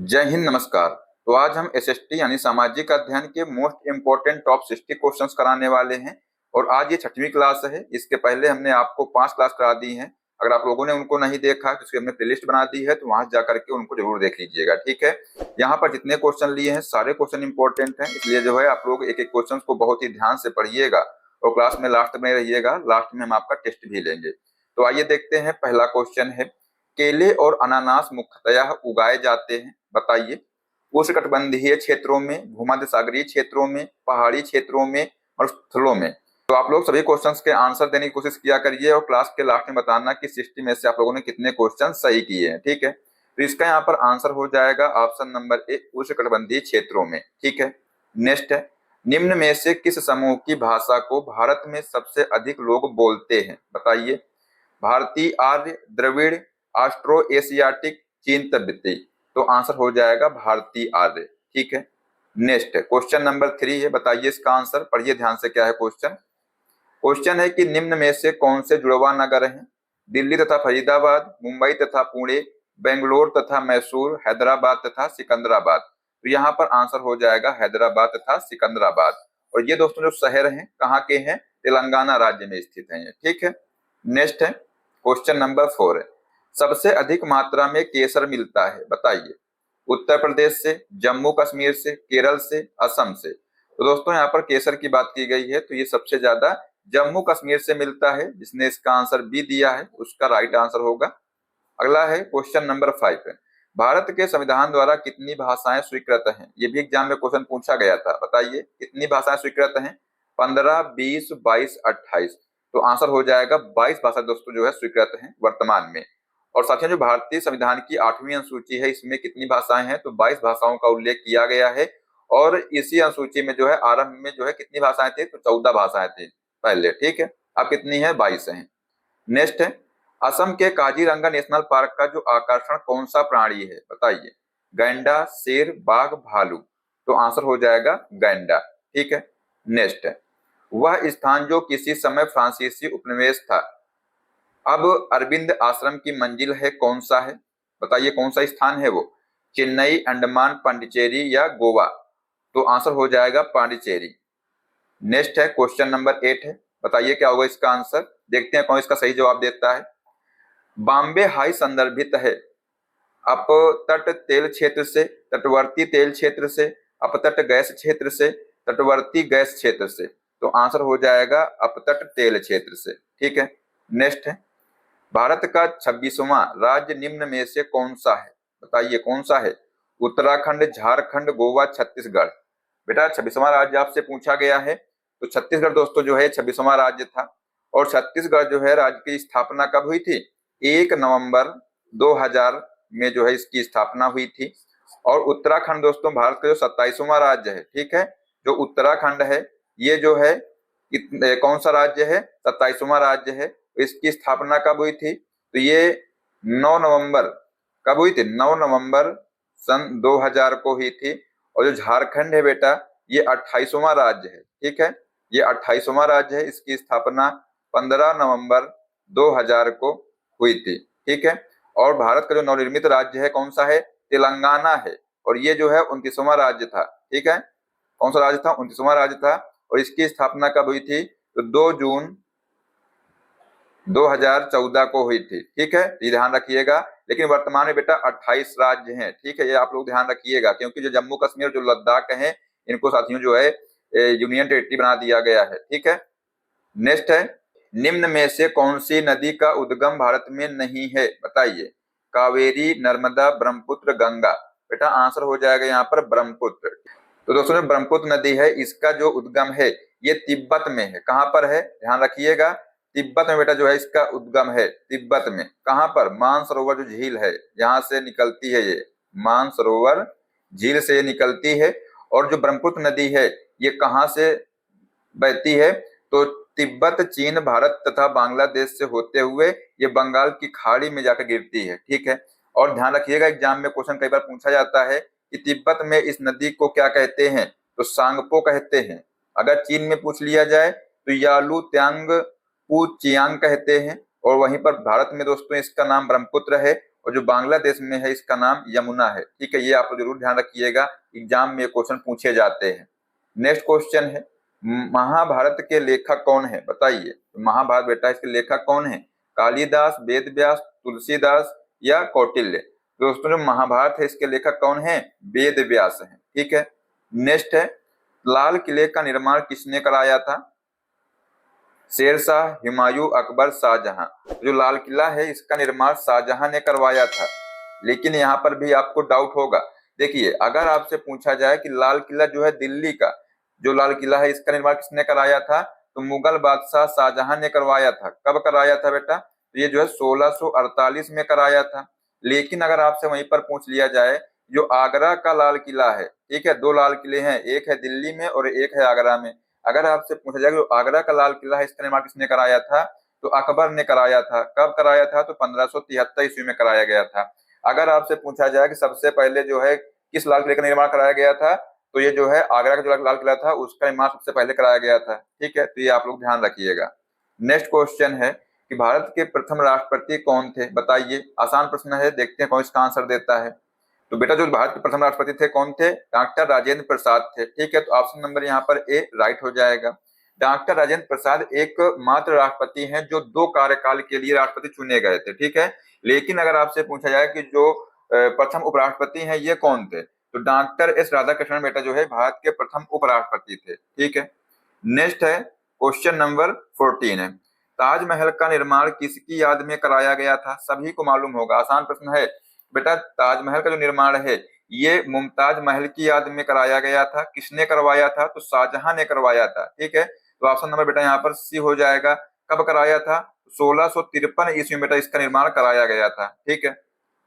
जय हिंद, नमस्कार। तो आज हम एसएसटी यानी सामाजिक अध्ययन के मोस्ट इम्पोर्टेंट टॉप 60 क्वेश्चंस कराने वाले हैं। और आज ये 6वीं क्लास है। इसके पहले हमने आपको 5 क्लास करा दी हैं। अगर आप लोगों ने उनको नहीं देखा तो उसकी हमने प्लेलिस्ट बना दी है, तो वहां जा करके उनको जरूर देख लीजिएगा, ठीक है। यहाँ पर जितने क्वेश्चन लिए हैं सारे क्वेश्चन इंपॉर्टेंट हैं, इसलिए जो है आप लोग एक एक क्वेश्चन को बहुत ही ध्यान से पढ़िएगा और क्लास में लास्ट में रहिएगा। लास्ट में हम आपका टेस्ट भी लेंगे। तो आइए देखते हैं। पहला क्वेश्चन है, केले और अनानास मुख्यतः उगाए जाते हैं, बताइए। उष्णकटिबंधीय क्षेत्रों में, भूमध्य सागरीय क्षेत्रों में, पहाड़ी क्षेत्रों में और स्थलों में। तो आप लोग सभी क्वेश्चंस के आंसर देने की कोशिश किया करिए और क्लास के लास्ट में बताना कि 60 में से आप लोगों ने कितने क्वेश्चन सही किए हैं, ठीक है। तो इसका यहाँ पर आंसर हो जाएगा ऑप्शन नंबर ए, उष्णकटिबंधीय क्षेत्रों में, ठीक है। नेक्स्ट है, निम्न में से किस समूह की भाषा को भारत में सबसे अधिक लोग बोलते हैं, बताइए। भारतीय, आर्य, द्रविड़, ऑस्ट्रो एशियाटिक, चीन तिब्बती। तो आंसर हो जाएगा भारतीय आर्य, ठीक है। नेक्स्ट क्वेश्चन नंबर 3 है, बताइए इसका आंसर। पढ़िए ध्यान से क्या है क्वेश्चन। क्वेश्चन है कि निम्न में से कौन से जुड़वा नगर हैं? दिल्ली तथा फरीदाबाद, मुंबई तथा पुणे, बेंगलोर तथा मैसूर, हैदराबाद तथा सिकंदराबाद। तो यहाँ पर आंसर हो जाएगा हैदराबाद तथा सिकंदराबाद। और ये दोस्तों जो शहर हैं कहाँ के हैं? तेलंगाना राज्य में स्थित हैं, ठीक है। नेक्स्ट है क्वेश्चन नंबर 4 है, सबसे अधिक मात्रा में केसर मिलता है, बताइए। उत्तर प्रदेश से, जम्मू कश्मीर से, केरल से, असम से। तो दोस्तों यहाँ पर केसर की बात की गई है, तो ये सबसे ज्यादा जम्मू कश्मीर से मिलता है। जिसने इसका आंसर बी दिया है उसका राइट आंसर होगा। अगला है क्वेश्चन नंबर 5 है, भारत के संविधान द्वारा कितनी भाषाएं स्वीकृत हैं? ये भी एग्जाम में क्वेश्चन पूछा गया था, बताइए कितनी भाषाएं स्वीकृत हैं? 15, 20, 22, 28। तो आंसर हो जाएगा 22 भाषा दोस्तों जो है स्वीकृत हैं वर्तमान में। और साथियों जो भारतीय संविधान की 8वीं अनुसूची है इसमें कितनी भाषाएं हैं? तो 22 भाषाओं का उल्लेख किया गया है। और इसी अनुसूची में जो है आरंभ में जो है कितनी भाषाएं थी? तो 14 भाषाएं थी पहले, ठीक है। अब कितनी है? 22 है। नेक्स्ट है, असम के काजीरंगा नेशनल पार्क का जो आकर्षण कौन सा प्राणी है, बताइए। गैंडा, शेर, बाघ, भालू। तो आंसर हो जाएगा गैंडा, ठीक है। नेक्स्ट है, वह स्थान जो किसी समय फ्रांसीसी उपनिवेश था अब अरविंद आश्रम की मंजिल है, कौन सा है? बताइए कौन सा स्थान है वो? चेन्नई, अंडमान, पांडिचेरी या गोवा। तो आंसर हो जाएगा पांडिचेरी। नेक्स्ट है क्वेश्चन नंबर 8 है, बताइए क्या होगा इसका आंसर। देखते हैं कौन इसका सही जवाब देता है। बॉम्बे हाई संदर्भित है अपतट तेल क्षेत्र से, तटवर्ती तेल क्षेत्र से, अपतट गैस क्षेत्र से, तटवर्ती गैस क्षेत्र से। तो आंसर हो जाएगा अपतट तेल क्षेत्र से, ठीक है। नेक्स्ट है, भारत का 26वां राज्य निम्न में से कौन सा है? बताइए कौन सा है? उत्तराखंड, झारखंड, गोवा, छत्तीसगढ़। बेटा 26वां राज्य आपसे पूछा गया है, तो छत्तीसगढ़ दोस्तों जो है 26वां राज्य था। और छत्तीसगढ़ जो है राज्य की स्थापना कब हुई थी? 1 नवंबर 2000 में जो है इसकी स्थापना हुई थी। और उत्तराखंड दोस्तों भारत का जो 27वां राज्य है, ठीक है। जो उत्तराखंड है ये जो है कौन सा राज्य है? 27वां राज्य है। इसकी स्थापना कब हुई थी? तो ये 9 नवंबर, कब हुई थी? 9 नवंबर सन 2000 को हुई थी। और जो झारखंड है बेटा ये 28वां राज्य है, ठीक है। ये 28वां राज्य है, इसकी स्थापना 15 नवंबर 2000 को हुई थी, ठीक है। और भारत का जो नवनिर्मित राज्य है कौन सा है? तेलंगाना है। और ये जो है 29वां राज्य था, ठीक है। कौन सा राज्य था? 29वां राज्य था। और इसकी स्थापना कब हुई थी? तो 2 जून 2014 को हुई थी, ठीक है। ये ध्यान रखिएगा। लेकिन वर्तमान में बेटा 28 राज्य हैं, ठीक है। ये आप लोग ध्यान रखिएगा, क्योंकि जो जम्मू कश्मीर जो लद्दाख है इनको साथियों जो है यूनियन टेरिटरी बना दिया गया है, ठीक है। नेक्स्ट है, निम्न में से कौन सी नदी का उद्गम भारत में नहीं है, बताइए। कावेरी, नर्मदा, ब्रह्मपुत्र, गंगा। बेटा आंसर हो जाएगा यहाँ पर ब्रह्मपुत्र। तो दोस्तों जो ब्रह्मपुत्र नदी है इसका जो उद्गम है ये तिब्बत में है। कहाँ पर है? ध्यान रखिएगा, तिब्बत में बेटा जो है इसका उद्गम है। तिब्बत में कहाँ पर? मानसरोवर जो झील है यहाँ से निकलती है, ये मानसरोवर झील से निकलती है। और जो ब्रह्मपुत्र नदी है ये कहाँ से बहती है? तो तिब्बत, चीन, भारत तथा बांग्लादेश से होते हुए ये बंगाल की खाड़ी में जाकर गिरती है, ठीक है। और ध्यान रखिएगा एग्जाम में क्वेश्चन कई बार पूछा जाता है कि तिब्बत में इस नदी को क्या कहते हैं? तो सांगपो कहते हैं। अगर चीन में पूछ लिया जाए तो यालू त्यांग पू चियांग कहते हैं। और वहीं पर भारत में दोस्तों इसका नाम ब्रह्मपुत्र है। और जो बांग्लादेश में है इसका नाम यमुना है। ठीक है, ये आप लोग जरूर ध्यान रखिएगा, एग्जाम में क्वेश्चन पूछे जाते हैं। नेक्स्ट क्वेश्चन है, महाभारत के लेखक कौन है, बताइए। महाभारत बेटा इसके लेखक कौन है, कालिदास, वेद व्यास, तुलसीदास या कौटिल्य। दोस्तों जो महाभारत है इसके लेखक कौन है, वेद व्यास है। ठीक है, नेक्स्ट है, लाल किले का निर्माण किसने कराया था, शेरशाह, हुमायूं, अकबर, शाहजहां। जो लाल किला है इसका निर्माण शाहजहां ने करवाया था। लेकिन यहाँ पर भी आपको डाउट होगा, देखिए अगर आपसे पूछा जाए कि लाल किला जो है दिल्ली का जो लाल किला है इसका निर्माण किसने कराया था, तो मुगल बादशाह शाहजहां ने करवाया था। कब कराया था बेटा, तो ये जो है 1648 में कराया था। लेकिन अगर आपसे वहीं पर पूछ लिया जाए जो आगरा का लाल किला है, ठीक है, दो लाल किले हैं, एक है दिल्ली में और एक है आगरा में। अगर आपसे पूछा जाए जो आगरा का लाल किला है इसका निर्माण किसने कराया था, तो अकबर ने कराया था। कब कराया था, तो 1573 ईस्वी में कराया गया था। अगर आपसे पूछा जाए कि सबसे पहले जो है किस लाल किले का निर्माण कराया गया था, तो ये जो है आगरा का जो लाल किला था उसका निर्माण सबसे पहले कराया गया था। ठीक है, तो ये आप लोग ध्यान रखिएगा। नेक्स्ट क्वेश्चन है कि भारत के प्रथम राष्ट्रपति कौन थे, बताइए। आसान प्रश्न है, देखते हैं कौन इसका आंसर देता है। तो बेटा जो भारत के प्रथम राष्ट्रपति थे कौन थे, डॉक्टर राजेंद्र प्रसाद थे। ठीक है, तो ऑप्शन नंबर यहाँ पर ए राइट हो जाएगा। डॉक्टर राजेंद्र प्रसाद एकमात्र राष्ट्रपति हैं जो 2 कार्यकाल के लिए राष्ट्रपति चुने गए थे। ठीक है, लेकिन अगर आपसे पूछा जाए कि जो प्रथम उपराष्ट्रपति हैं ये कौन थे, तो डॉक्टर एस राधाकृष्णन बेटा जो है भारत के प्रथम उपराष्ट्रपति थे। ठीक है, नेक्स्ट है क्वेश्चन नंबर 14 है, ताजमहल का निर्माण किसकी याद में कराया गया था, सभी को मालूम होगा, आसान प्रश्न है बेटा। ताजमहल का जो निर्माण है ये मुमताज महल की याद में कराया गया था। किसने करवाया था, तो शाहजहां ने करवाया था। ठीक है, तो ऑप्शन नंबर बेटा यहाँ पर सी हो जाएगा। कब कराया था, 1653 ईस्वी में बेटा इसका निर्माण कराया गया था। ठीक है,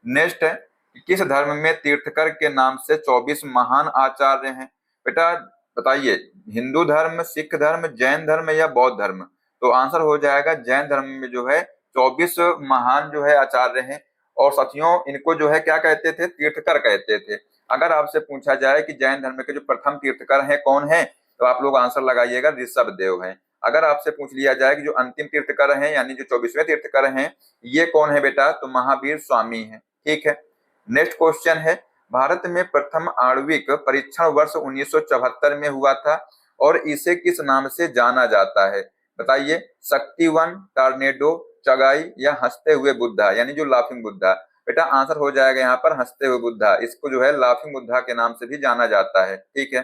नेक्स्ट है किस धर्म में तीर्थकर के नाम से 24 महान आचार्य हैं, बेटा बताइए। हिंदू धर्म, सिख धर्म, जैन धर्म या बौद्ध धर्म, तो आंसर हो जाएगा जैन धर्म में जो है 24 महान जो है आचार्य हैं। और साथियों इनको जो है क्या कहते थे, तीर्थकर कहते थे। अगर आपसे पूछा जाए कि जैन धर्म के जो प्रथम तीर्थकर हैं कौन है, तो आप लोग आंसर लगाइएगा ऋषभ देव हैं। अगर आपसे पूछ लिया जाए कि जो अंतिम तीर्थकर हैं यानी जो 24वें तीर्थकर हैं ये कौन है बेटा, तो महावीर स्वामी है। ठीक है, नेक्स्ट क्वेश्चन है, भारत में प्रथम आणविक परीक्षण वर्ष 1974 में हुआ था और इसे किस नाम से जाना जाता है, बताइए। शक्ति 1, टॉर्नेडो, चगाई या हंसते हुए बुद्धा, यानी जो लाफिंग बुद्धा। बेटा आंसर हो जाएगा यहाँ पर हंसते हुए बुद्धा, इसको जो है लाफिंग बुद्धा के नाम से भी जाना जाता है। ठीक है,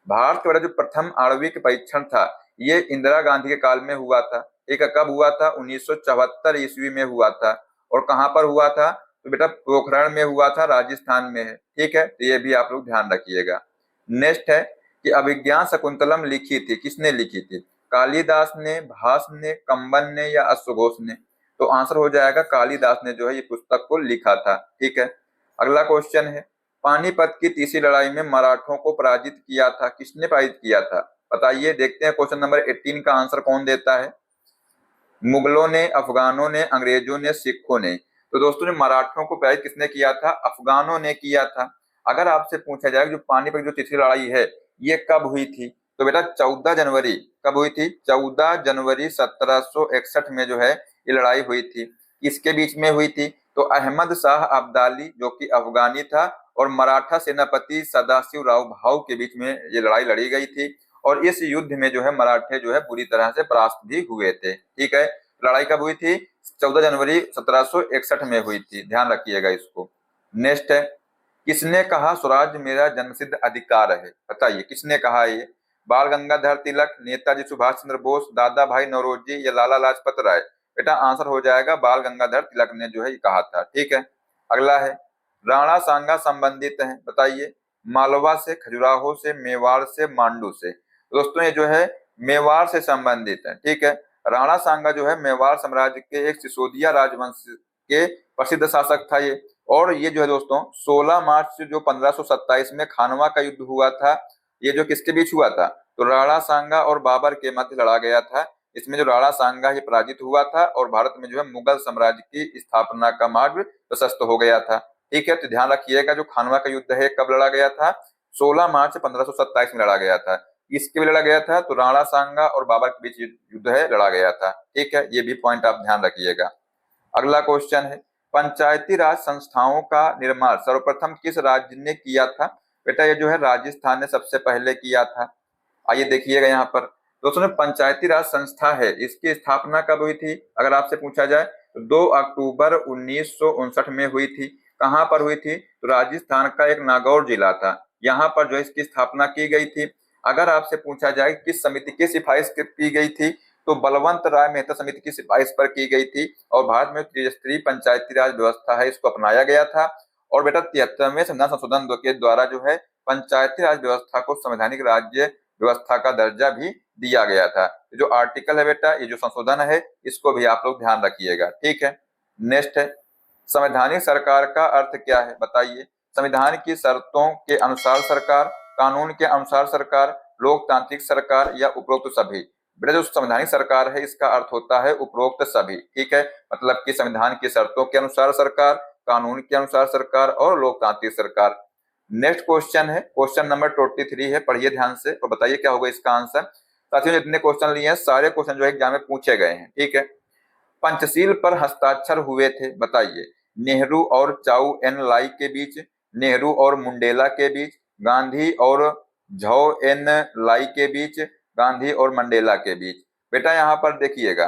भारत का जो प्रथम आणविक परीक्षण था ये इंदिरा गांधी के काल में हुआ था। ठीक है, कब हुआ था, 1974 ईस्वी में हुआ था। और कहां पर हुआ था, तो बेटा पोखरण में हुआ था, राजस्थान में है। ठीक है, तो ये भी आप लोग ध्यान रखिएगा। नेक्स्ट है कि अभिज्ञान शकुंतलम लिखी थी, किसने लिखी थी, कालिदास ने, भास ने, कंबन ने या अश्वघोष ने, तो आंसर हो जाएगा कालिदास ने जो है ये पुस्तक को लिखा था। ठीक है, अगला क्वेश्चन है, पानीपत की तीसरी लड़ाई में मराठों को पराजित किया था, किसने पराजित किया था, बताइए। देखते हैं क्वेश्चन नंबर 18 का आंसर कौन देता है, मुगलों ने, अफगानों ने, अंग्रेजों ने, सिखों ने। तो दोस्तों ने मराठों को पराजित किसने किया था, अफगानों ने किया था। अगर आपसे पूछा जाए जो पानीपत की जो तीसरी लड़ाई है ये कब हुई थी, तो बेटा 14 जनवरी, कब हुई थी, 14 जनवरी 1761 में जो है ये लड़ाई हुई थी। किसके बीच में हुई थी, तो अहमद शाह अब्दाली जो कि अफगानी था और मराठा सेनापति सदाशिव राव भाऊ के बीच में ये लड़ाई लड़ी गई थी। और इस युद्ध में जो है मराठे जो है बुरी तरह से परास्त भी हुए थे। ठीक है, लड़ाई कब हुई थी, 14 जनवरी 1761 में हुई थी, ध्यान रखिएगा इसको। नेक्स्ट है, किसने कहा स्वराज मेरा जन्मसिद्ध अधिकार है, बताइए किसने कहा ये, बाल गंगाधर तिलक, नेताजी सुभाष चंद्र बोस, दादा भाई नौरोजी या लाला लाजपत राय। बेटा आंसर हो जाएगा बाल गंगाधर तिलक ने जो है ये कहा था। ठीक है, अगला है, राणा सांगा संबंधित है, बताइए। मालवा से, खजुराहो से, मेवाड़ से, मांडू से। दोस्तों ये जो है मेवाड़ से संबंधित है। ठीक है, राणा सांगा जो है मेवाड़ साम्राज्य के एक सिसोदिया राजवंश के प्रसिद्ध शासक था ये। और ये जो है दोस्तों 16 मार्च जो 1527 में खानवा का युद्ध हुआ था, ये जो किसके बीच हुआ था, तो राणा सांगा और बाबर के मध्य लड़ा गया था। इसमें जो राणा सांगा ये पराजित हुआ था और भारत में जो है मुगल साम्राज्य की स्थापना का मार्ग प्रशस्त हो गया था। ठीक है, तो ध्यान रखिएगा जो खानवा का युद्ध है कब लड़ा गया था, 16 मार्च 1527 में लड़ा गया था। किसके भी लड़ा गया था, तो राणा सांगा और बाबर के बीच युद्ध है लड़ा गया था। ठीक है, ये भी पॉइंट आप ध्यान रखिएगा। अगला क्वेश्चन है, पंचायती राज संस्थाओं का निर्माण सर्वप्रथम किस राज्य ने किया था? बेटा ये जो है राजस्थान ने सबसे पहले किया था। आइए देखिएगा यहाँ पर दोस्तों, जो पंचायती राज संस्था है इसकी स्थापना कब हुई थी? अगर आपसे पूछा जाए तो 2 अक्टूबर 1959 में हुई थी। कहाँ पर हुई थी? तो राजस्थान का एक नागौर जिला था, यहाँ पर जो इसकी स्थापना की गई थी। अगर आपसे पूछा जाए किस समिति की सिफारिश की गई थी, तो बलवंत राय मेहता समिति की सिफारिश पर की गई थी और भारत में त्रिस्तरीय पंचायती राज व्यवस्था है इसको अपनाया गया था। और बेटा 73वें संविधान संशोधन के द्वारा जो है पंचायती राज व्यवस्था को संवैधानिक राज्य व्यवस्था का दर्जा भी दिया गया था। जो आर्टिकल है बेटा, ये जो संशोधन है इसको भी आप लोग ध्यान रखिएगा, ठीक है। नेक्स्ट है, संवैधानिक सरकार का अर्थ क्या है? बताइए। संविधान की शर्तों के अनुसार सरकार, कानून के अनुसार सरकार, लोकतांत्रिक सरकार या उपरोक्त सभी? बेटा जो संवैधानिक सरकार है इसका अर्थ होता है उपरोक्त सभी, ठीक है। मतलब कि संविधान की शर्तों के अनुसार सरकार, कानून के अनुसार सरकार और लोकतांत्रिक सरकार। नेक्स्ट क्वेश्चन है, क्वेश्चन नंबर 23 है, पढ़िए ध्यान से और बताइए क्या होगा इसका आंसर। साथियों जितने क्वेश्चन लिए हैं सारे क्वेश्चन जो है एग्जाम में पूछे गए हैं, ठीक है। पंचशील पर हस्ताक्षर हुए थे, बताइए। नेहरू और चाउ एन लाई के बीच, नेहरू और मुंडेला के बीच, गांधी और झाओ एन लाई के बीच, गांधी और मंडेला के बीच? बेटा यहाँ पर देखिएगा,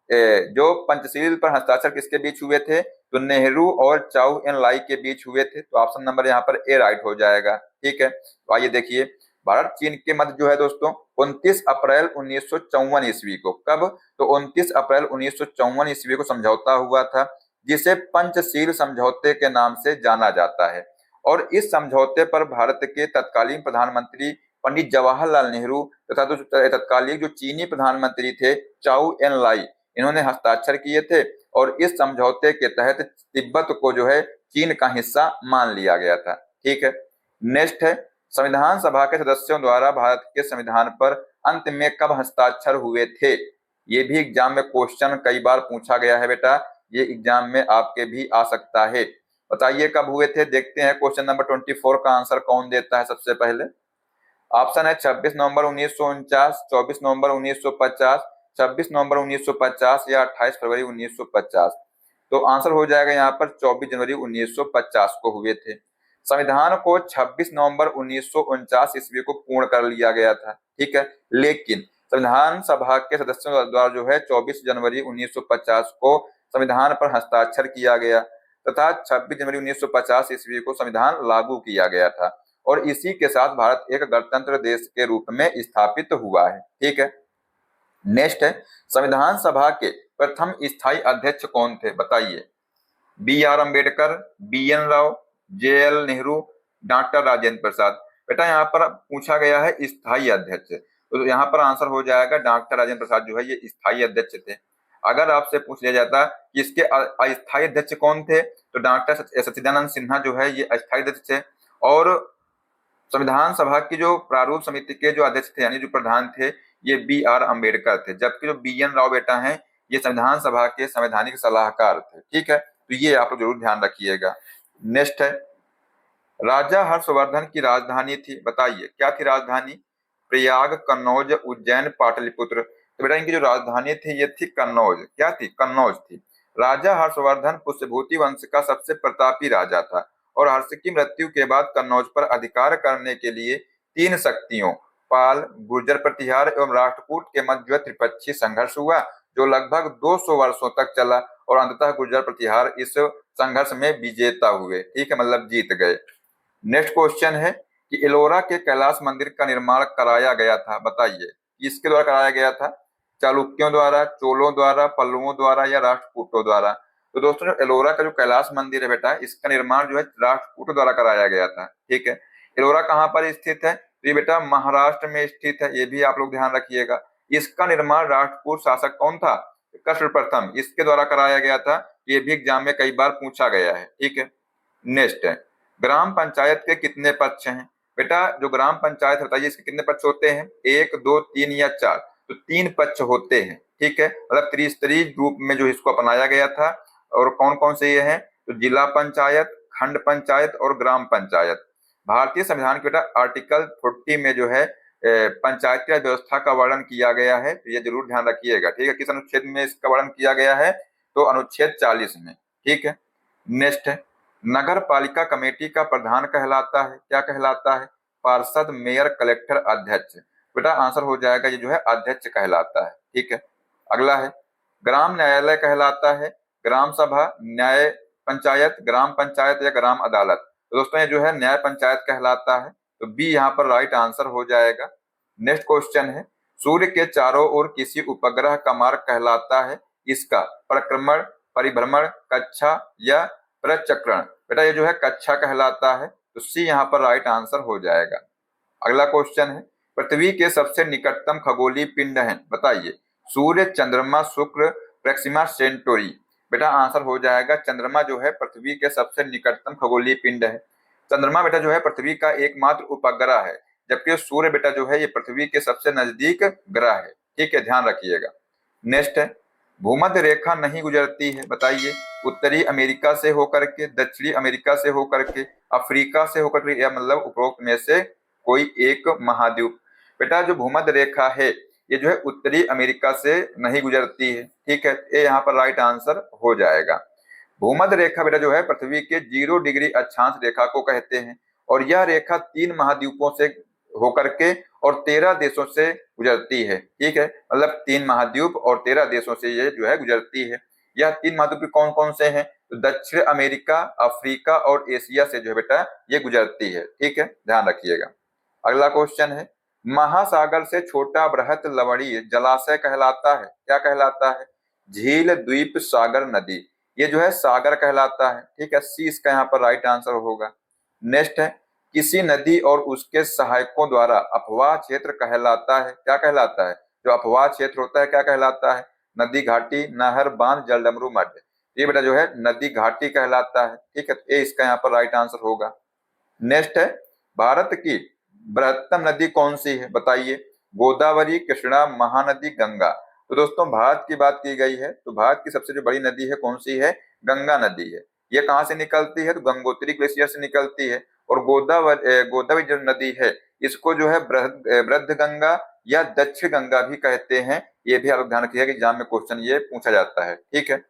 जो पंचशील पर हस्ताक्षर किसके बीच हुए थे? तो नेहरू और चाउ एन लाई के बीच हुए थे। तो ऑप्शन नंबर यहाँ पर ए राइट हो जाएगा, ठीक है। तो आइए देखिए, भारत चीन के मध्य जो है दोस्तों 29 अप्रैल 1954 ईस्वी को, कब? तो 29 अप्रैल 1954 ईस्वी को समझौता हुआ था जिसे पंचशील समझौते के नाम से जाना जाता है। और इस समझौते पर भारत के तत्कालीन प्रधानमंत्री पंडित जवाहरलाल नेहरू तथा तत्कालीन जो चीनी प्रधानमंत्री थे चाउ एन लाई, इन्होंने हस्ताक्षर किए थे और इस समझौते के तहत तिब्बत को जो है चीन का हिस्सा मान लिया गया था, ठीक है। नेक्स्ट है, संविधान सभा के सदस्यों द्वारा भारत के संविधान पर अंत में कब हस्ताक्षर हुए थे? ये भी एग्जाम में क्वेश्चन कई बार पूछा गया है बेटा, ये एग्जाम में आपके भी आ सकता है। बताइए कब हुए थे? देखते हैं क्वेश्चन नंबर 24 का आंसर कौन देता है सबसे पहले। ऑप्शन है 26 नवंबर 1949, 24 नवंबर 1950, 26 नवंबर 1950 या 28 फरवरी 1950। तो आंसर हो जाएगा यहाँ पर 24 जनवरी 1950 को हुए थे। संविधान को 26 नवंबर 1949 ईस्वी को पूर्ण कर लिया गया था, ठीक है। लेकिन संविधान सभा के सदस्यों द्वारा जो है 24 जनवरी 1950 को संविधान पर हस्ताक्षर किया गया तथा 26 जनवरी 1950 ईस्वी को संविधान लागू किया गया था और इसी के साथ भारत एक गणतंत्र देश के रूप में स्थापित हुआ है, ठीक है। नेक्स्ट है, संविधान सभा के प्रथम स्थायी अध्यक्ष कौन थे? बताइए। B R Ambedkar, B N Rao, J L Nehru, doctor Rajendra Prasad? बेटा यहाँ पर पूछा गया है स्थायी अध्यक्ष, तो यहाँ पर आंसर हो जाएगा डॉक्टर राजेंद्र प्रसाद जो है ये स्थायी अध्यक्ष थे। अगर आपसे पूछ लिया जाता कि इसके अस्थायी अध्यक्ष कौन थे, तो डॉक्टर सच्चिदानंद सिन्हा जो है ये अस्थायी अध्यक्ष थे और संविधान सभा की जो प्रारूप समिति के जो अध्यक्ष थे यानी जो प्रधान थे ये बी आर अम्बेडकर थे, जबकि जो बी एन राव बेटा हैं ये संविधान सभा के संवैधानिक सलाहकार थे, ठीक है। तो ये आप लोग जरूर ध्यान रखिएगा। नेक्स्ट है, राजा हर्षवर्धन की राजधानी थी, बताइए क्या थी राजधानी? प्रयाग, कन्नौज, उज्जैन, पाटलिपुत्र? तो बेटा इनकी जो राजधानी थी ये थी कन्नौज। क्या थी? कन्नौज थी। राजा हर्षवर्धन पुष्यभूति वंश का सबसे प्रतापी राजा था और हर्ष की मृत्यु के बाद कन्नौज पर अधिकार करने के लिए 3 शक्तियों पाल, गुर्जर प्रतिहार एवं राष्ट्रकूट के मध्य त्रिपक्षीय संघर्ष हुआ जो लगभग 200 वर्षों तक चला और अंततः गुर्जर प्रतिहार इस संघर्ष में विजेता हुए, ठीक है, मतलब जीत गए। नेक्स्ट क्वेश्चन है कि एलोरा के कैलाश मंदिर का निर्माण कराया गया था, बताइए किसके द्वारा कराया गया था? चालुक्यों द्वारा, चोलों द्वारा, पल्लवों द्वारा या राष्ट्रकूटों द्वारा? तो दोस्तों जो एलोरा का जो कैलाश मंदिर है बेटा इसका निर्माण जो है राष्ट्रकूटों द्वारा कराया गया था, ठीक है। एलोरा कहाँ पर स्थित है? तो ये बेटा महाराष्ट्र में स्थित है, ये भी आप लोग ध्यान रखिएगा। इसका निर्माण राष्ट्रकूट शासक कौन था? कृष्ण प्रथम, इसके द्वारा कराया गया था। ये भी एग्जाम में कई बार पूछा गया है, ठीक है। नेक्स्ट है, ग्राम पंचायत के कितने पक्ष हैं? बेटा जो ग्राम पंचायत होता है इसके कितने पक्ष होते हैं? 1, 2, 3 या 4? तो 3 पक्ष होते हैं, ठीक है। मतलब त्रिस्तरीय रूप में जो इसको अपनाया गया था और कौन कौन से ये हैं? तो जिला पंचायत, खंड पंचायत और ग्राम पंचायत। भारतीय संविधान के बेटा आर्टिकल 40 में जो है पंचायती राज व्यवस्था का वर्णन किया गया है, तो ये जरूर ध्यान रखिएगा, ठीक है। किस अनुच्छेद में इसका वर्णन किया गया है? तो अनुच्छेद 40 में, ठीक है। नेक्स्ट है, नगर पालिका कमेटी का प्रधान कहलाता है, क्या कहलाता है? पार्षद, मेयर, कलेक्टर, अध्यक्ष। बेटा आंसर हो जाएगा ये जो है अध्यक्ष कहलाता है। ठीक है। अगला है, ग्राम न्यायालय कहलाता है, ग्राम सभा, न्याय पंचायत, ग्राम पंचायत या ग्राम अदालत। तो दोस्तों ये जो है न्याय पंचायत कहलाता है, तो बी यहाँ पर राइट आंसर हो जाएगा। नेक्स्ट क्वेश्चन है, सूर्य के चारों ओर किसी उपग्रह का मार्ग कहलाता है, इसका परिक्रमण, परिभ्रमण, कक्षा या प्रचक्रण। बेटा ये जो है कक्षा कहलाता है, तो सी यहाँ पर राइट आंसर हो जाएगा। अगला क्वेश्चन है, पृथ्वी के सबसे निकटतम खगोलीय पिंड है, बताइए। सूर्य, चंद्रमा, शुक्र, प्रेक्सिमा, सेंटोरी। बेटा आंसर हो जाएगा चंद्रमा जो है पृथ्वी के सबसे निकटतम खगोलीय पिंड है। चंद्रमा बेटा जो है पृथ्वी का एकमात्र उपग्रह है, जबकि सूर्य बेटा जो है ये पृथ्वी के सबसे नजदीक ग्रह है। ठीक है, ध्यान रखिएगा। नेक्स्ट है, भूमध्य रेखा नहीं गुजरती है, बताइए। उत्तरी अमेरिका से होकर के, दक्षिणी अमेरिका से होकर के, अफ्रीका से होकर के, या मतलब उपरोक्त में से कोई एक महाद्वीप। बेटा जो भूमध्य रेखा है ये जो है उत्तरी अमेरिका से नहीं गुजरती है। ठीक है, ये यहाँ पर राइट आंसर हो जाएगा। भूमध्य रेखा बेटा जो है पृथ्वी के 0 डिग्री अक्षांश रेखा को कहते हैं, और यह रेखा 3 महाद्वीपों से होकर के और 13 देशों से गुजरती है। ठीक है, मतलब 3 महाद्वीप और 13 देशों से ये जो है गुजरती है। यह 3 महाद्वीप कौन कौन से हैं? तो दक्षिण अमेरिका, अफ्रीका और एशिया से जो है बेटा ये गुजरती है। ठीक है, ध्यान रखिएगा। अगला क्वेश्चन है, महासागर से छोटा बृहत लवणीय जलाशय कहलाता है, क्या कहलाता है? झील, द्वीप, सागर, नदी। ये जो है सागर कहलाता है। ठीक है, सी इसका यहाँ पर राइट आंसर होगा। नेक्स्ट है, किसी नदी और उसके सहायकों द्वारा अपवाह क्षेत्र कहलाता है, क्या कहलाता है? जो अपवाह क्षेत्र होता है क्या कहलाता है? नदी, घाटी, नहर, बांध, जलडमरू, मड। ये बेटा जो है नदी घाटी कहलाता है। ठीक है, तो ए इसका यहाँ पर राइट आंसर होगा। नेक्स्ट है, भारत की बृहत्तम नदी कौन सी है, बताइए। गोदावरी, कृष्णा, महानदी, गंगा। तो दोस्तों भारत की बात की गई है, तो भारत की सबसे जो बड़ी नदी है कौन सी है? गंगा नदी है। ये कहाँ से निकलती है? तो गंगोत्री ग्लेशियर से निकलती है। और गोदावरी जो नदी है इसको जो है वृद्ध गंगा या दक्षिण गंगा भी कहते हैं। ये भी आप ध्यान रखिएगा कि एग्जाम में क्वेश्चन ये पूछा जाता है। ठीक है,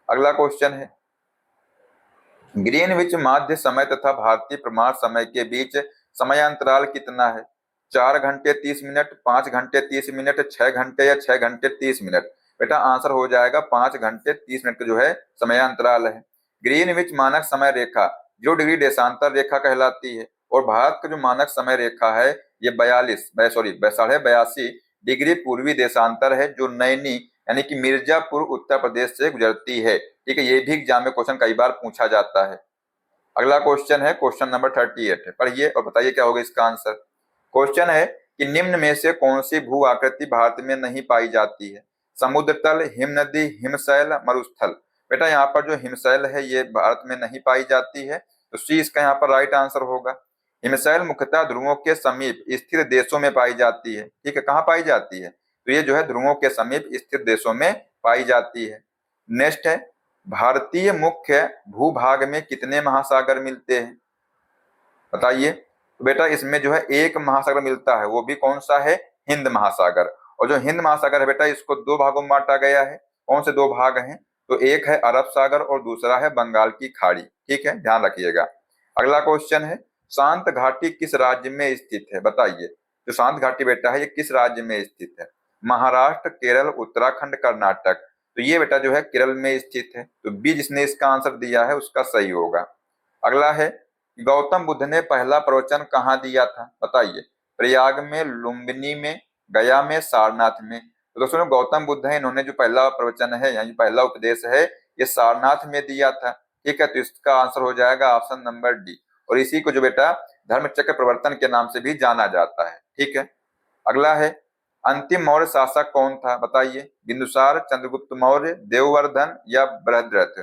अगला क्वेश्चन है, ग्रीनविच माध्य समय तथा भारतीय प्रमाण समय के बीच समयांतराल कितना है? 4 घंटे 30 मिनट, 5 घंटे 30 मिनट, 6 घंटे या 6 घंटे 30 मिनट। बेटा आंसर हो जाएगा 5 घंटे 30 मिनट का जो है समयांतराल है। ग्रीनविच मानक समय रेखा 0 डिग्री देशांतर रेखा कहलाती है, और भारत का जो मानक समय रेखा है ये 82 डिग्री पूर्वी देशांतर है, जो नैनी यानी कि मिर्जापुर उत्तर प्रदेश से गुजरती है। ठीक है, ये भी एग्जाम में क्वेश्चन कई बार पूछा जाता है। अगला क्वेश्चन है क्वेश्चन नंबर 38 है, पढ़िए और बताइए क्या होगा इसका आंसर। क्वेश्चन है कि निम्न में से कौन सी भू आकृति भारत में नहीं पाई जाती है? समुद्र तल, हिमनदी, हिमशैल, मरुस्थल। बेटा यहाँ पर जो हिमशैल है ये भारत में नहीं पाई जाती है, तो सी इसका यहाँ पर राइट आंसर होगा। हिमशैल मुख्यतः ध्रुवों के समीप स्थित देशों में पाई जाती है। ठीक है, कहाँ पाई जाती है? तो ये जो है ध्रुवों के समीप स्थित देशों में पाई जाती है। नेक्स्ट है, भारतीय मुख्य भूभाग में कितने महासागर मिलते हैं, बताइए। तो बेटा इसमें जो है एक महासागर मिलता है, वो भी कौन सा है? हिंद महासागर। और जो हिंद महासागर है बेटा इसको 2 भागों में बांटा गया है। कौन से 2 भाग हैं? तो एक है अरब सागर और दूसरा है बंगाल की खाड़ी। ठीक है, ध्यान रखिएगा। अगला क्वेश्चन है, शांत घाटी किस राज्य में स्थित है, बताइए। जो शांत घाटी बेटा है ये किस राज्य में स्थित है? महाराष्ट्र, केरल, उत्तराखंड, कर्नाटक। तो ये बेटा जो है केरल में स्थित है, तो बी जिसने इसका आंसर दिया है उसका सही होगा। अगला है, गौतम बुद्ध ने पहला प्रवचन कहाँ दिया था, बताइए। प्रयाग में, लुम्बिनी में, गया में, सारनाथ में। तो दोस्तों गौतम बुद्ध है, इन्होंने जो पहला प्रवचन है यानी पहला उपदेश है ये सारनाथ में दिया था। ठीक है, तो इसका आंसर हो जाएगा ऑप्शन नंबर डी। और इसी को जो बेटा धर्मचक्र प्रवर्तन के नाम से भी जाना जाता है। ठीक है, अगला है, अंतिम मौर्य शासक कौन था, बताइए। बिंदुसार, चंद्रगुप्त मौर्य, देववर्धन या बृहद्रथ।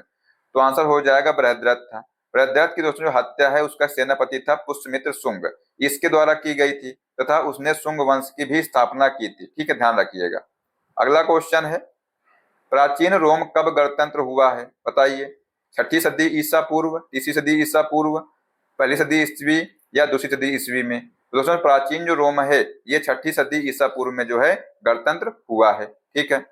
तो आंसर हो जाएगा बृहद्रथ था। बृहद्रथ की दोस्तों जो हत्या है उसका सेनापति था पुष्यमित्र शुंग, इसके द्वारा की गई थी तथा उसने शुंग वंश की भी स्थापना की थी। ठीक है, ध्यान रखिएगा। अगला क्वेश्चन है, प्राचीन रोम कब गणतंत्र हुआ है, बताइए। 6ठी सदी ईसा पूर्व, 3री सदी ईसा पूर्व, 1ली सदी ईस्वी या 2री सदी ईस्वी में। तो दोस्तों प्राचीन जो रोम है ये 6ठी सदी ईसा पूर्व में जो है गणतंत्र हुआ है। ठीक है,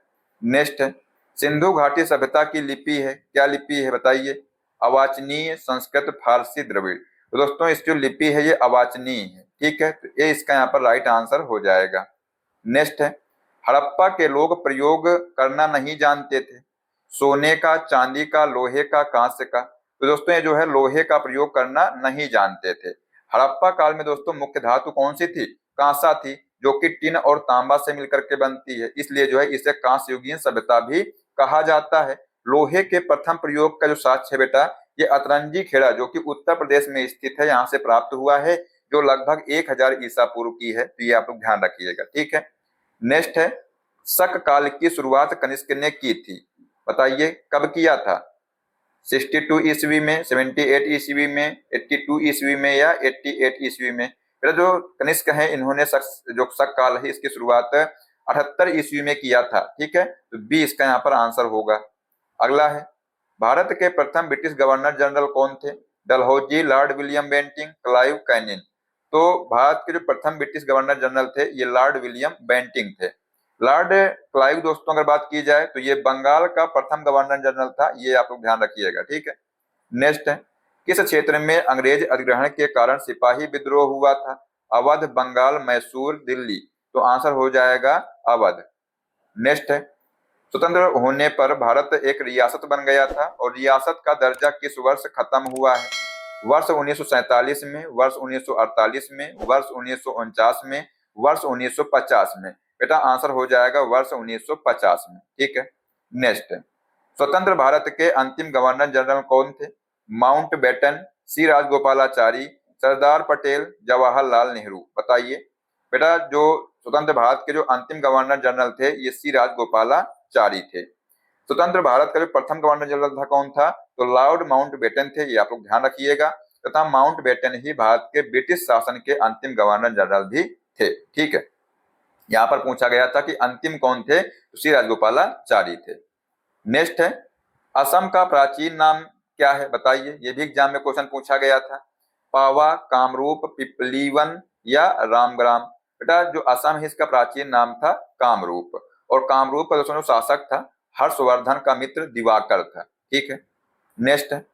नेक्स्ट है, सिंधु घाटी सभ्यता की लिपि है, क्या लिपि है, बताइए। अवाचनीय, संस्कृत, फारसी, द्रविड़। तो दोस्तों इस जो लिपि है ये अवाचनीय है, ठीक है, तो ये इसका यहाँ पर राइट आंसर हो जाएगा। नेक्स्ट है, हड़प्पा के लोग प्रयोग करना नहीं जानते थे, सोने का, चांदी का, लोहे का, कांस्य का। तो दोस्तों ये जो है लोहे का प्रयोग करना नहीं जानते थे। हड़प्पा काल में दोस्तों मुख्य धातु कौन सी थी? कांसा थी, जो कि टिन और तांबा से मिलकर के बनती है, इसलिए जो है इसे कांस्य युगीन सभ्यता भी कहा जाता है। लोहे के प्रथम प्रयोग का जो साक्ष्य है बेटा, ये अतरंजी खेड़ा जो कि उत्तर प्रदेश में स्थित है, यहाँ से प्राप्त हुआ है, जो लगभग 1000 ईसा पूर्व की है। तो ये आप लोग ध्यान रखिएगा, ठीक है। नेक्स्ट है, शक काल की शुरुआत कनिष्क ने की थी, बताइए कब किया था? 62 ईस्वी में, 78 ईस्वी में, 82 ईस्वी में या 88 ईस्वी में? मेरा जो कनिष्क है इन्होंने जो शक काल है इसकी शुरुआत 78 ईस्वी में किया था, ठीक है, तो बी इसका यहाँ पर आंसर होगा। अगला है, भारत के प्रथम ब्रिटिश गवर्नर जनरल कौन थे? Dalhousie, Lord William Bentinck, Clive Canning. तो भारत के जो प्रथम ब्रिटिश गवर्नर जनरल थे ये लॉर्ड विलियम बेंटिंक थे। लॉर्ड क्लाइव दोस्तों अगर बात की जाए तो ये बंगाल का प्रथम गवर्नर जनरल था, ये आप लोग ध्यान रखिएगा, ठीक है। नेक्स्ट है, किस क्षेत्र में अंग्रेज अधिग्रहण के कारण सिपाही विद्रोह हुआ था? अवध, बंगाल, मैसूर, दिल्ली। तो आंसर हो जाएगा अवध। नेक्स्ट है, स्वतंत्र होने पर भारत एक रियासत बन गया था और रियासत का दर्जा किस वर्ष खत्म हुआ है? वर्ष 1947 में, वर्ष 1948 में, वर्ष 1949 में, वर्ष 1950 में। बेटा आंसर हो जाएगा वर्ष 1950 में, ठीक है। नेक्स्ट है, स्वतंत्र भारत के अंतिम गवर्नर जनरल कौन थे? माउंटबेटन, सी राजगोपालाचारी, सरदार पटेल, जवाहरलाल नेहरू। बताइए बेटा, जो स्वतंत्र भारत के जो अंतिम गवर्नर जनरल थे ये सी राजगोपालाचारी थे। स्वतंत्र भारत का जो प्रथम गवर्नर जनरल था कौन था? तो लॉर्ड माउंटबेटन थे, ये आप लोग ध्यान रखिएगा। तथा माउंटबेटन ही भारत के ब्रिटिश शासन के अंतिम गवर्नर जनरल भी थे, ठीक है। यहाँ पर पूछा गया था कि अंतिम कौन थे, तो श्री राजगोपालाचारी थे। नेक्स्ट है, असम का प्राचीन नाम क्या है? बताइए, ये भी एग्जाम में क्वेश्चन पूछा गया था। पावा, कामरूप, पिपलीवन या रामग्राम। बेटा जो असम है इसका प्राचीन नाम था कामरूप, और कामरूप का जो शासक था हर्षवर्धन का मित्र दिवाकर था, ठीक है। नेक्स्ट है,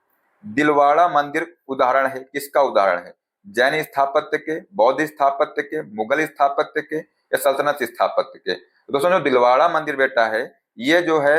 दिलवाड़ा मंदिर उदाहरण है, किसका उदाहरण है? जैन स्थापत्य के, बौद्ध स्थापत्य के, मुगल स्थापत्य के या सल्तनत स्थापत्य के? तो दोस्तों जो दिलवाड़ा मंदिर बेटा है ये जो है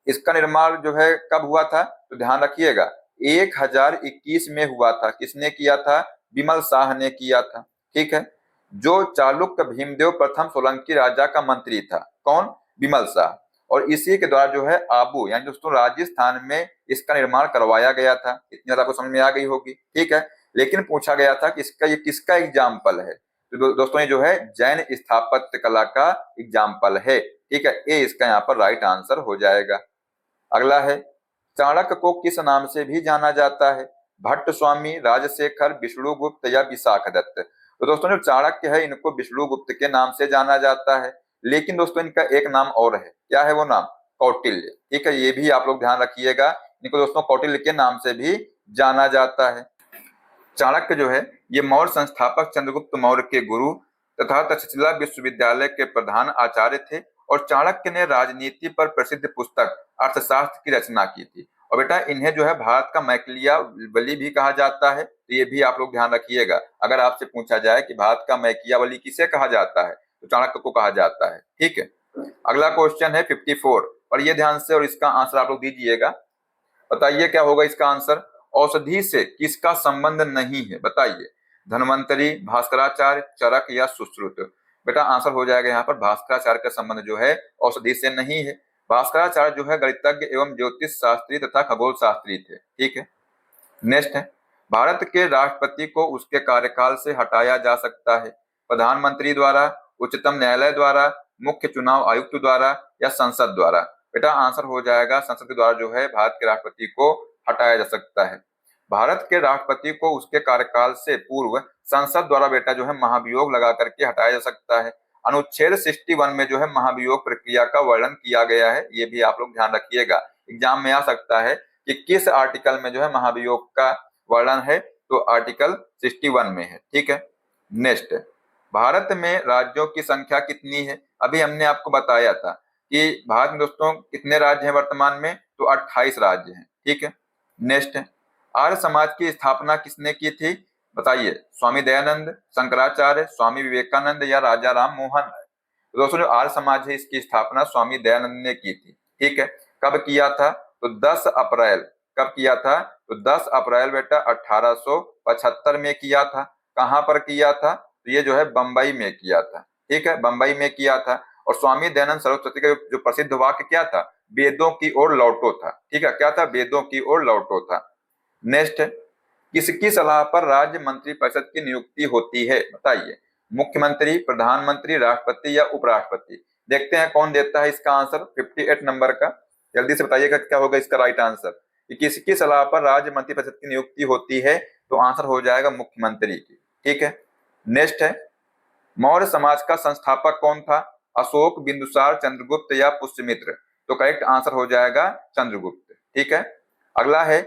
इसका निर्माण जो है कब हुआ था? तो ध्यान रखिएगा 1021 में हुआ था। किसने किया था? विमल शाह ने किया था, ठीक है। जो चालुक्य भीमदेव प्रथम सोलंकी राजा का मंत्री था, कौन? विमल शाह। और इसी के द्वारा जो है आबू यानी दोस्तों राजस्थान में इसका निर्माण करवाया गया था। इतनी आपको समझ में आ गई होगी, ठीक है। लेकिन पूछा गया था कि इसका ये किसका एग्जाम्पल है? तो दोस्तों ये जो है जैन स्थापत्य कला का एग्जाम्पल है, ठीक है। ये इसका यहाँ पर राइट आंसर हो जाएगा। अगला है, चाणक्य को किस नाम से भी जाना जाता है? भट्ट स्वामी, राजशेखर, विष्णुगुप्त या विशाखदत्त। तो दोस्तों जो चाणक्य है इनको विष्णुगुप्त के नाम से जाना जाता है, लेकिन दोस्तों इनका एक नाम और है। क्या है वो नाम? कौटिल्य, ठीक है। ये भी आप लोग ध्यान रखिएगा, इनको दोस्तों कौटिल्य के नाम से भी जाना जाता है। चाणक्य जो है ये मौर्य संस्थापक चंद्रगुप्त मौर्य के गुरु तथा तक्षशिला विश्वविद्यालय के प्रधान आचार्य थे, और चाणक्य ने राजनीति पर प्रसिद्ध पुस्तक अर्थशास्त्र की रचना की थी। और बेटा इन्हें जो है भारत का मैकियावेली भी कहा जाता है, तो ये भी आप लोग ध्यान रखिएगा। अगर आपसे पूछा जाए कि भारत का मैकियावेली किसे कहा जाता है, तो चाणक्य को कहा जाता है, ठीक है। अगला क्वेश्चन है 54, और ये ध्यान से और इसका आंसर आप लोग दीजिएगा। बताइए क्या होगा इसका आंसर? औषधि से किसका संबंध नहीं है? बताइए, धन्वंतरी, भास्कराचार्य, चरक या सुश्रुत। बेटा आंसर हो जाएगा यहाँ पर भास्कराचार्य का संबंध जो है औषधि से नहीं है। भास्कराचार्य जो है गणितज्ञ एवं ज्योतिष शास्त्री तथा खगोल शास्त्री थे, ठीक है। नेक्स्ट है, भारत के राष्ट्रपति को उसके कार्यकाल से हटाया जा सकता है? प्रधानमंत्री द्वारा, उच्चतम न्यायालय द्वारा, मुख्य चुनाव आयुक्त द्वारा या संसद द्वारा? बेटा आंसर हो जाएगा संसद के द्वारा जो है भारत के राष्ट्रपति को हटाया जा सकता है। भारत के राष्ट्रपति को उसके कार्यकाल से पूर्व संसद द्वारा बेटा जो है महाभियोग लगा करके हटाया जा सकता है। अनुच्छेद 61 में जो है महाभियोग प्रक्रिया का वर्णन किया गया है, ये भी आप लोग ध्यान रखिएगा। एग्जाम में आ सकता है कि किस आर्टिकल में जो है महाभियोग का वर्णन है, तो आर्टिकल 61 में है, ठीक है। नेक्स्ट, भारत में राज्यों की संख्या कितनी है? अभी हमने आपको बताया था कि भारत में दोस्तों कितने राज्य हैं वर्तमान में, तो 28 राज्य हैं, ठीक है। नेक्स्ट, आर्य समाज की स्थापना किसने की थी? बताइए, स्वामी दयानंद, शंकराचार्य, स्वामी विवेकानंद या राजा राम मोहन राय? तो दोस्तों जो आर्य समाज है इसकी स्थापना स्वामी दयानंद ने की थी। ठीक है, कब किया था? तो 10 अप्रैल। कब किया था? तो 10 अप्रैल बेटा 1875 में किया था। कहां पर किया था? तो ये जो है बंबई में किया था। ठीक है, बंबई में किया था। और स्वामी दयानंद सरस्वती का जो प्रसिद्ध वाक्य क्या था? वेदों की ओर लौटो था। ठीक है, क्या था? वेदों की ओर लौटो था। नेक्स्ट, किसकी सलाह पर राज्य मंत्रिपरिषद की नियुक्ति होती है? बताइए, मुख्यमंत्री, प्रधानमंत्री, राष्ट्रपति या उपराष्ट्रपति? देखते हैं कौन देता है इसका आंसर 58 नंबर का। जल्दी से बताइएगा क्या होगा इसका राइट आंसर, कि किसकी सलाह पर राज्य मंत्रिपरिषद की नियुक्ति होती है? तो आंसर हो जाएगा मुख्यमंत्री की। ठीक है, नेक्स्ट है, मौर्य समाज का संस्थापक कौन था? अशोक, बिंदुसार, चंद्रगुप्त या पुष्यमित्र? तो करेक्ट आंसर हो जाएगा चंद्रगुप्त। ठीक है, अगला है,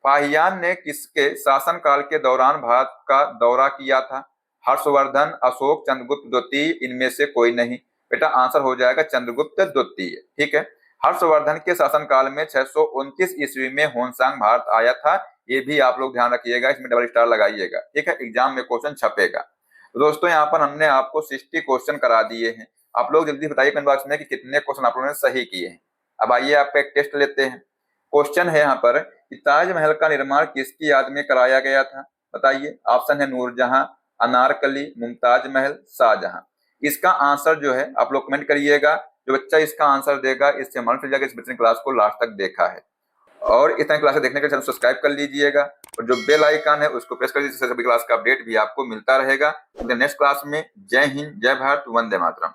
फाहियान ने किसके शासनकाल के दौरान भारत का दौरा किया था? हर्षवर्धन, अशोक, चंद्रगुप्त द्वितीय, इनमें से कोई नहीं? बेटा आंसर हो जाएगा चंद्रगुप्त द्वितीय। ठीक है, हर्षवर्धन के शासनकाल में 629 ईस्वी में होनसांग भारत आया था। ये भी आप लोग ध्यान रखिएगा, इसमें डबल स्टार लगाइएगा। ठीक है, एग्जाम में क्वेश्चन छपेगा। तो दोस्तों यहाँ पर हमने आपको 60 क्वेश्चन करा दिए हैं। आप लोग जल्दी बताइए कमेंट बॉक्स में कि कितने क्वेश्चन आप लोगों ने सही किए हैं। अब आइए आपका एक टेस्ट लेते हैं। क्वेश्चन है यहाँ पर कि ताजमहल का निर्माण किसकी याद में कराया गया था? बताइए, ऑप्शन है नूरजहां, अनारकली, मुमताज महल, शाहजहां। इसका आंसर जो है आप लोग कमेंट करिएगा। जो बच्चा इसका आंसर देगा इससे मालूम चल जाएगा इस बच्चे ने क्लास को लास्ट तक देखा है। और इस तरह क्लास देखने के लिए चैनल सब्सक्राइब कर लीजिएगा और जो बेल आइकन है उसको प्रेस कर दीजिए, जिससे सभी क्लास का अपडेट भी आपको मिलता रहेगा। नेक्स्ट क्लास में जय हिंद, जय भारत, वंदे मातरम।